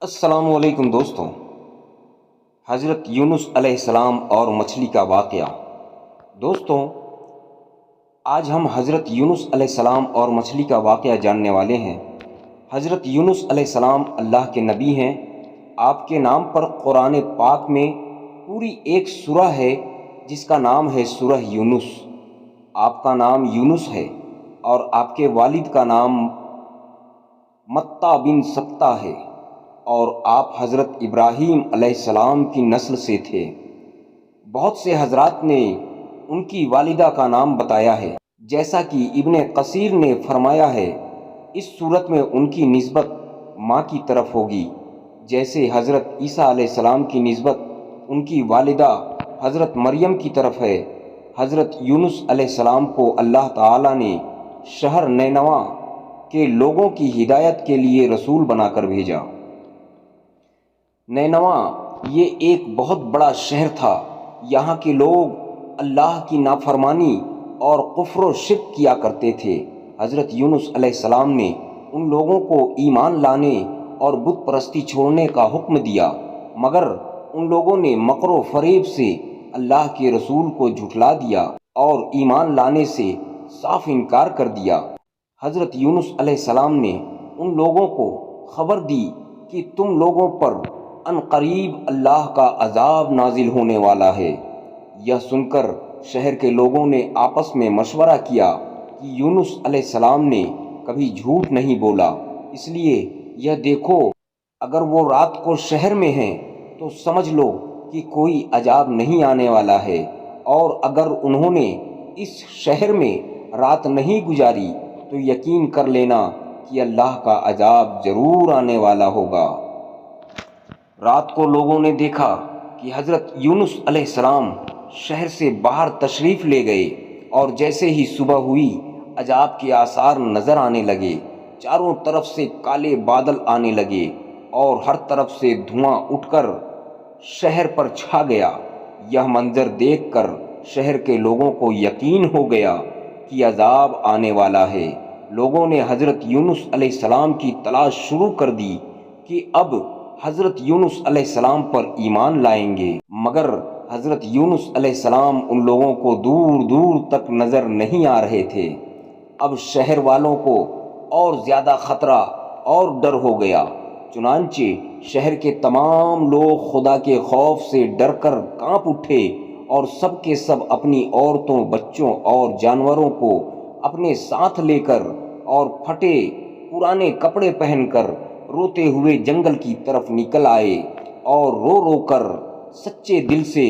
السلام علیکم دوستوں۔ حضرت یونس علیہ السلام اور مچھلی کا واقعہ۔ دوستوں، آج ہم حضرت یونس علیہ السلام اور مچھلی کا واقعہ جاننے والے ہیں۔ حضرت یونس علیہ السلام اللہ کے نبی ہیں۔ آپ کے نام پر قرآن پاک میں پوری ایک سورہ ہے جس کا نام ہے سورہ یونس۔ آپ کا نام یونس ہے اور آپ کے والد کا نام متا بن سبتہ ہے، اور آپ حضرت ابراہیم علیہ السلام کی نسل سے تھے۔ بہت سے حضرات نے ان کی والدہ کا نام بتایا ہے، جیسا کہ ابن کثیر نے فرمایا ہے اس صورت میں ان کی نسبت ماں کی طرف ہوگی، جیسے حضرت عیسیٰ علیہ السلام کی نسبت ان کی والدہ حضرت مریم کی طرف ہے۔ حضرت یونس علیہ السلام کو اللہ تعالیٰ نے شہر نینوا کے لوگوں کی ہدایت کے لیے رسول بنا کر بھیجا۔ نینوا یہ ایک بہت بڑا شہر تھا۔ یہاں کے لوگ اللہ کی نافرمانی اور کفر و شرک کیا کرتے تھے۔ حضرت یونس علیہ السلام نے ان لوگوں کو ایمان لانے اور بت پرستی چھوڑنے کا حکم دیا، مگر ان لوگوں نے مکر و فریب سے اللہ کے رسول کو جھٹلا دیا اور ایمان لانے سے صاف انکار کر دیا۔ حضرت یونس علیہ السلام نے ان لوگوں کو خبر دی کہ تم لوگوں پر ان قریب اللہ کا عذاب نازل ہونے والا ہے۔ یہ سن کر شہر کے لوگوں نے آپس میں مشورہ کیا کہ یونس علیہ السلام نے کبھی جھوٹ نہیں بولا، اس لیے یہ دیکھو اگر وہ رات کو شہر میں ہیں تو سمجھ لو کہ کوئی عذاب نہیں آنے والا ہے، اور اگر انہوں نے اس شہر میں رات نہیں گزاری تو یقین کر لینا کہ اللہ کا عذاب ضرور آنے والا ہوگا۔ رات کو لوگوں نے دیکھا کہ حضرت یونس علیہ السلام شہر سے باہر تشریف لے گئے، اور جیسے ہی صبح ہوئی عذاب کے آثار نظر آنے لگے۔ چاروں طرف سے کالے بادل آنے لگے اور ہر طرف سے دھواں اٹھ کر شہر پر چھا گیا۔ یہ منظر دیکھ کر شہر کے لوگوں کو یقین ہو گیا کہ عذاب آنے والا ہے۔ لوگوں نے حضرت یونس علیہ السلام کی تلاش شروع کر دی کہ اب حضرت یونس علیہ السلام پر ایمان لائیں گے، مگر حضرت یونس علیہ السلام ان لوگوں کو دور دور تک نظر نہیں آ رہے تھے۔ اب شہر والوں کو اور زیادہ خطرہ اور ڈر ہو گیا، چنانچہ شہر کے تمام لوگ خدا کے خوف سے ڈر کر کانپ اٹھے، اور سب کے سب اپنی عورتوں، بچوں اور جانوروں کو اپنے ساتھ لے کر اور پھٹے پرانے کپڑے پہن کر روتے ہوئے جنگل کی طرف نکل آئے، اور رو رو کر سچے دل سے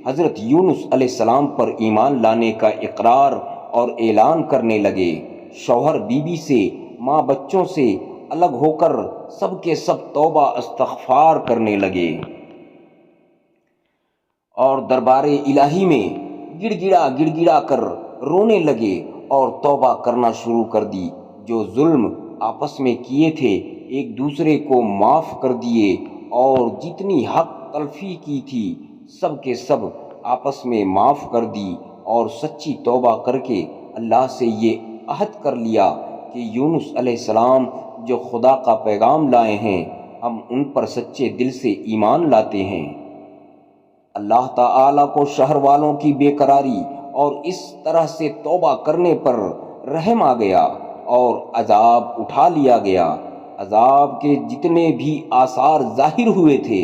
حضرت یونس علیہ السلام پر ایمان لانے کا اقرار اور اعلان کرنے لگے۔ شوہر بیوی سے، ماں بچوں سے الگ ہو کر سب کے سب توبہ استغفار کرنے لگے اور دربار الہی میں گڑ گڑا کر رونے لگے اور توبہ کرنا شروع کر دی۔ جو ظلم آپس میں کیے تھے ایک دوسرے کو معاف کر دیے، اور جتنی حق تلفی کی تھی سب کے سب آپس میں معاف کر دی، اور سچی توبہ کر کے اللہ سے یہ عہد کر لیا کہ یونس علیہ السلام جو خدا کا پیغام لائے ہیں ہم ان پر سچے دل سے ایمان لاتے ہیں۔ اللہ تعالیٰ کو شہر والوں کی بے قراری اور اس طرح سے توبہ کرنے پر رحم آ گیا اور عذاب اٹھا لیا گیا۔ عذاب کے جتنے بھی آثار ظاہر ہوئے تھے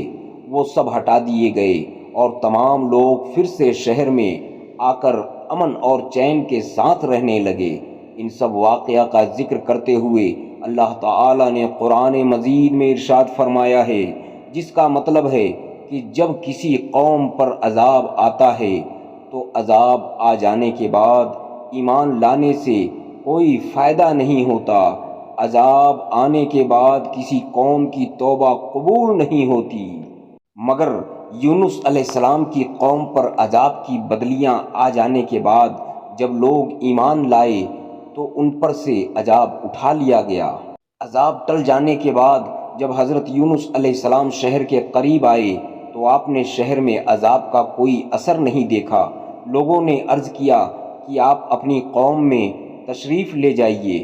وہ سب ہٹا دیے گئے، اور تمام لوگ پھر سے شہر میں آ کر امن اور چین کے ساتھ رہنے لگے۔ ان سب واقعہ کا ذکر کرتے ہوئے اللہ تعالیٰ نے قرآن مجید میں ارشاد فرمایا ہے، جس کا مطلب ہے کہ جب کسی قوم پر عذاب آتا ہے تو عذاب آ جانے کے بعد ایمان لانے سے کوئی فائدہ نہیں ہوتا۔ عذاب آنے کے بعد کسی قوم کی توبہ قبول نہیں ہوتی، مگر یونس علیہ السلام کی قوم پر عذاب کی بدلیاں آ جانے کے بعد جب لوگ ایمان لائے تو ان پر سے عذاب اٹھا لیا گیا۔ عذاب ٹل جانے کے بعد جب حضرت یونس علیہ السلام شہر کے قریب آئے تو آپ نے شہر میں عذاب کا کوئی اثر نہیں دیکھا۔ لوگوں نے عرض کیا کہ آپ اپنی قوم میں تشریف لے جائیے۔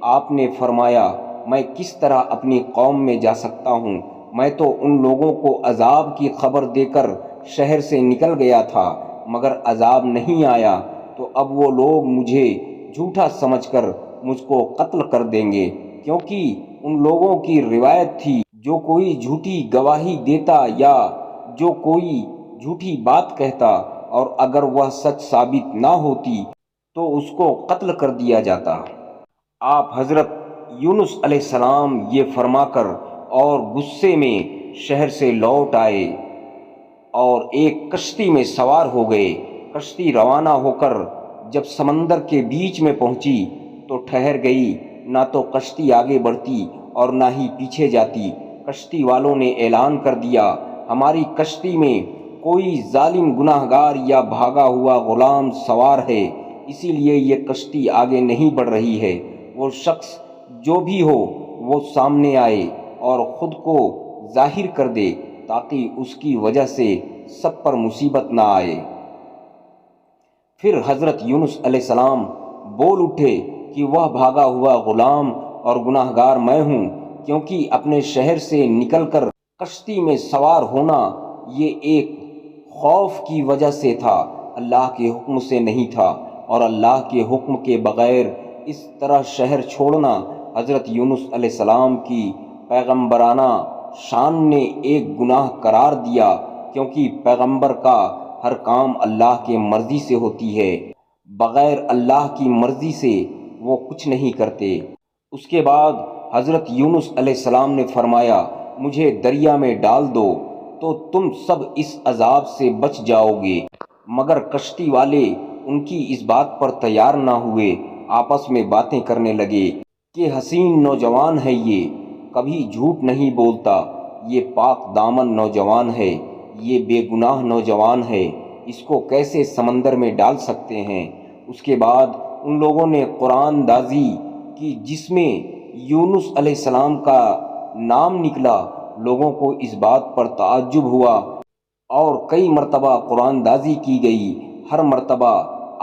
آپ نے فرمایا، میں کس طرح اپنی قوم میں جا سکتا ہوں میں تو ان لوگوں کو عذاب کی خبر دے کر شہر سے نکل گیا تھا، مگر عذاب نہیں آیا، تو اب وہ لوگ مجھے جھوٹا سمجھ کر مجھ کو قتل کر دیں گے، کیونکہ ان لوگوں کی روایت تھی جو کوئی جھوٹی گواہی دیتا یا جو کوئی جھوٹی بات کہتا اور اگر وہ سچ ثابت نہ ہوتی تو اس کو قتل کر دیا جاتا۔ آپ حضرت یونس علیہ السلام یہ فرما کر اور غصے میں شہر سے لوٹ آئے اور ایک کشتی میں سوار ہو گئے۔ کشتی روانہ ہو کر جب سمندر کے بیچ میں پہنچی تو ٹھہر گئی، نہ تو کشتی آگے بڑھتی اور نہ ہی پیچھے جاتی۔ کشتی والوں نے اعلان کر دیا، ہماری کشتی میں کوئی ظالم گناہ گار یا بھاگا ہوا غلام سوار ہے، اسی لیے یہ کشتی آگے نہیں بڑھ رہی ہے۔ وہ شخص جو بھی ہو وہ سامنے آئے اور خود کو ظاہر کر دے تاکہ اس کی وجہ سے سب پر مصیبت نہ آئے۔ پھر حضرت یونس علیہ السلام بول اٹھے کہ وہ بھاگا ہوا غلام اور گناہ گار میں ہوں، کیونکہ اپنے شہر سے نکل کر کشتی میں سوار ہونا یہ ایک خوف کی وجہ سے تھا، اللہ کے حکم سے نہیں تھا، اور اللہ کے حکم کے بغیر اس طرح شہر چھوڑنا حضرت یونس علیہ السلام کی پیغمبرانہ شان نے ایک گناہ قرار دیا، کیونکہ پیغمبر کا ہر کام اللہ کے مرضی سے ہوتی ہے، بغیر اللہ کی مرضی سے وہ کچھ نہیں کرتے۔ اس کے بعد حضرت یونس علیہ السلام نے فرمایا، مجھے دریا میں ڈال دو تو تم سب اس عذاب سے بچ جاؤ گے، مگر کشتی والے ان کی اس بات پر تیار نہ ہوئے، آپس میں باتیں کرنے لگے کہ حسین نوجوان ہے، یہ کبھی جھوٹ نہیں بولتا، یہ پاک دامن نوجوان ہے، یہ بے گناہ نوجوان ہے، اس کو کیسے سمندر میں ڈال سکتے ہیں۔ اس کے بعد ان لوگوں نے قرآن دازی کی جس میں یونس علیہ السلام کا نام نکلا۔ لوگوں کو اس بات پر تعجب ہوا اور کئی مرتبہ قرآن دازی کی گئی، ہر مرتبہ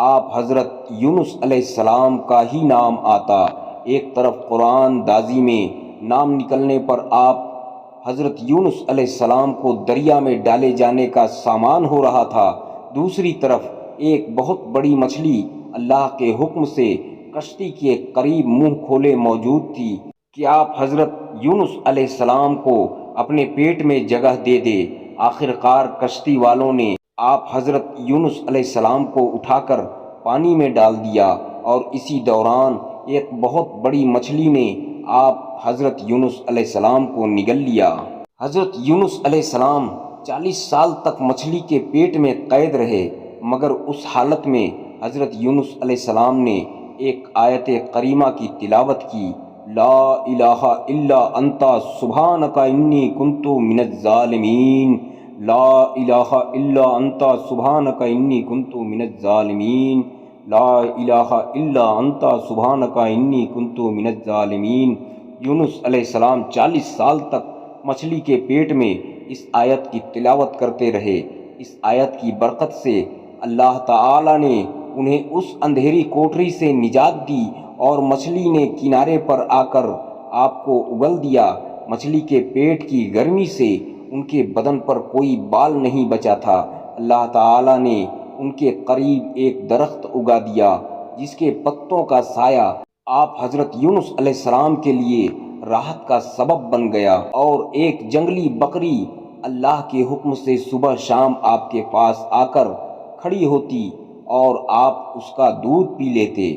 آپ حضرت یونس علیہ السلام کا ہی نام آتا۔ ایک طرف قرآن دازی میں نام نکلنے پر آپ حضرت یونس علیہ السلام کو دریا میں ڈالے جانے کا سامان ہو رہا تھا، دوسری طرف ایک بہت بڑی مچھلی اللہ کے حکم سے کشتی کے قریب منہ کھولے موجود تھی کہ آپ حضرت یونس علیہ السلام کو اپنے پیٹ میں جگہ دے دے۔ آخر کار کشتی والوں نے آپ حضرت یونس علیہ السلام کو اٹھا کر پانی میں ڈال دیا، اور اسی دوران ایک بہت بڑی مچھلی نے آپ حضرت یونس علیہ السلام کو نگل لیا۔ حضرت یونس علیہ السلام 40 سال تک مچھلی کے پیٹ میں قید رہے، مگر اس حالت میں حضرت یونس علیہ السلام نے ایک آیت کریمہ کی تلاوت کی، لا الہ الا انت سبحانک انی کنت من الظالمین، لا الہ الا انت سبحانک انی کنت من الظالمین، لا الہ الا انت سبحانک انی کنت من الظالمین۔ یونس علیہ السلام 40 سال تک مچھلی کے پیٹ میں اس آیت کی تلاوت کرتے رہے۔ اس آیت کی برکت سے اللہ تعالی نے انہیں اس اندھیری کوٹری سے نجات دی اور مچھلی نے کنارے پر آ کر آپ کو اگل دیا۔ مچھلی کے پیٹ کی گرمی سے ان کے بدن پر کوئی بال نہیں بچا تھا۔ اللہ تعالی نے ان کے قریب ایک درخت اگا دیا جس کے پتوں کا سایہ آپ حضرت یونس علیہ السلام کے لیے راحت کا سبب بن گیا، اور ایک جنگلی بکری اللہ کے حکم سے صبح شام آپ کے پاس آ کر کھڑی ہوتی اور آپ اس کا دودھ پی لیتے۔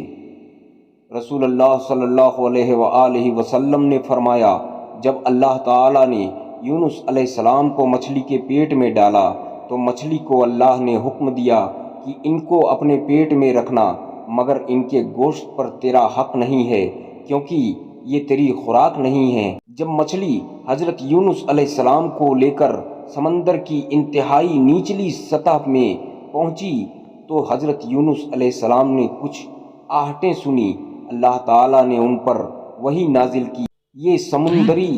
رسول اللہ صلی اللہ علیہ وآلہ وسلم نے فرمایا، جب اللہ تعالی نے یونس علیہ السلام کو مچھلی کے پیٹ میں ڈالا تو مچھلی کو اللہ نے حکم دیا کہ ان کو اپنے پیٹ میں رکھنا، مگر ان کے گوشت پر تیرا حق نہیں ہے، کیونکہ یہ تیری خوراک نہیں ہے۔ جب مچھلی حضرت یونس علیہ السلام کو لے کر سمندر کی انتہائی نچلی سطح میں پہنچی تو حضرت یونس علیہ السلام نے کچھ آہٹیں سنی۔ اللہ تعالیٰ نے ان پر وحی نازل کی، یہ سمندری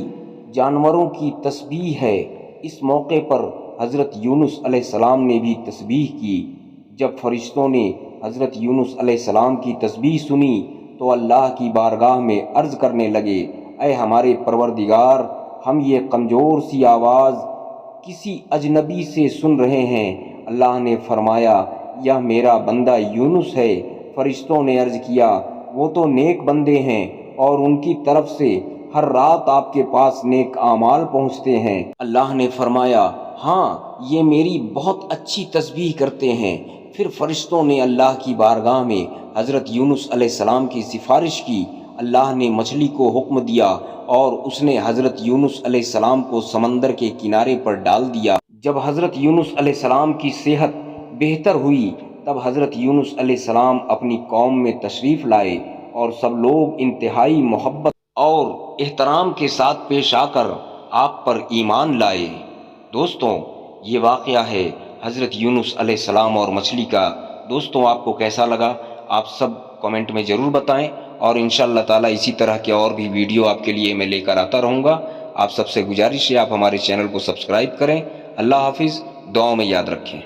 جانوروں کی تسبیح ہے۔ اس موقع پر حضرت یونس علیہ السلام نے بھی تسبیح کی۔ جب فرشتوں نے حضرت یونس علیہ السلام کی تسبیح سنی تو اللہ کی بارگاہ میں عرض کرنے لگے، اے ہمارے پروردگار، ہم یہ کمزور سی آواز کسی اجنبی سے سن رہے ہیں۔ اللہ نے فرمایا یہ میرا بندہ یونس ہے۔ فرشتوں نے عرض کیا وہ تو نیک بندے ہیں اور ان کی طرف سے ہر رات آپ کے پاس نیک اعمال پہنچتے ہیں۔ اللہ نے فرمایا ہاں یہ میری بہت اچھی تسبیح کرتے ہیں۔ پھر فرشتوں نے اللہ کی بارگاہ میں حضرت یونس علیہ السلام کی سفارش کی۔ اللہ نے مچھلی کو حکم دیا اور اس نے حضرت یونس علیہ السلام کو سمندر کے کنارے پر ڈال دیا۔ جب حضرت یونس علیہ السلام کی صحت بہتر ہوئی تب حضرت یونس علیہ السلام اپنی قوم میں تشریف لائے اور سب لوگ انتہائی محبت اور احترام کے ساتھ پیش آ کر آپ پر ایمان لائے۔ دوستوں یہ واقعہ ہے حضرت یونس علیہ السلام اور مچھلی کا۔ دوستوں آپ کو کیسا لگا آپ سب کمنٹ میں ضرور بتائیں، اور انشاءاللہ تعالی اسی طرح کے اور بھی ویڈیو آپ کے لیے میں لے کر آتا رہوں گا۔ آپ سب سے گزارش ہے آپ ہمارے چینل کو سبسکرائب کریں۔ اللہ حافظ، دعاؤں میں یاد رکھیں۔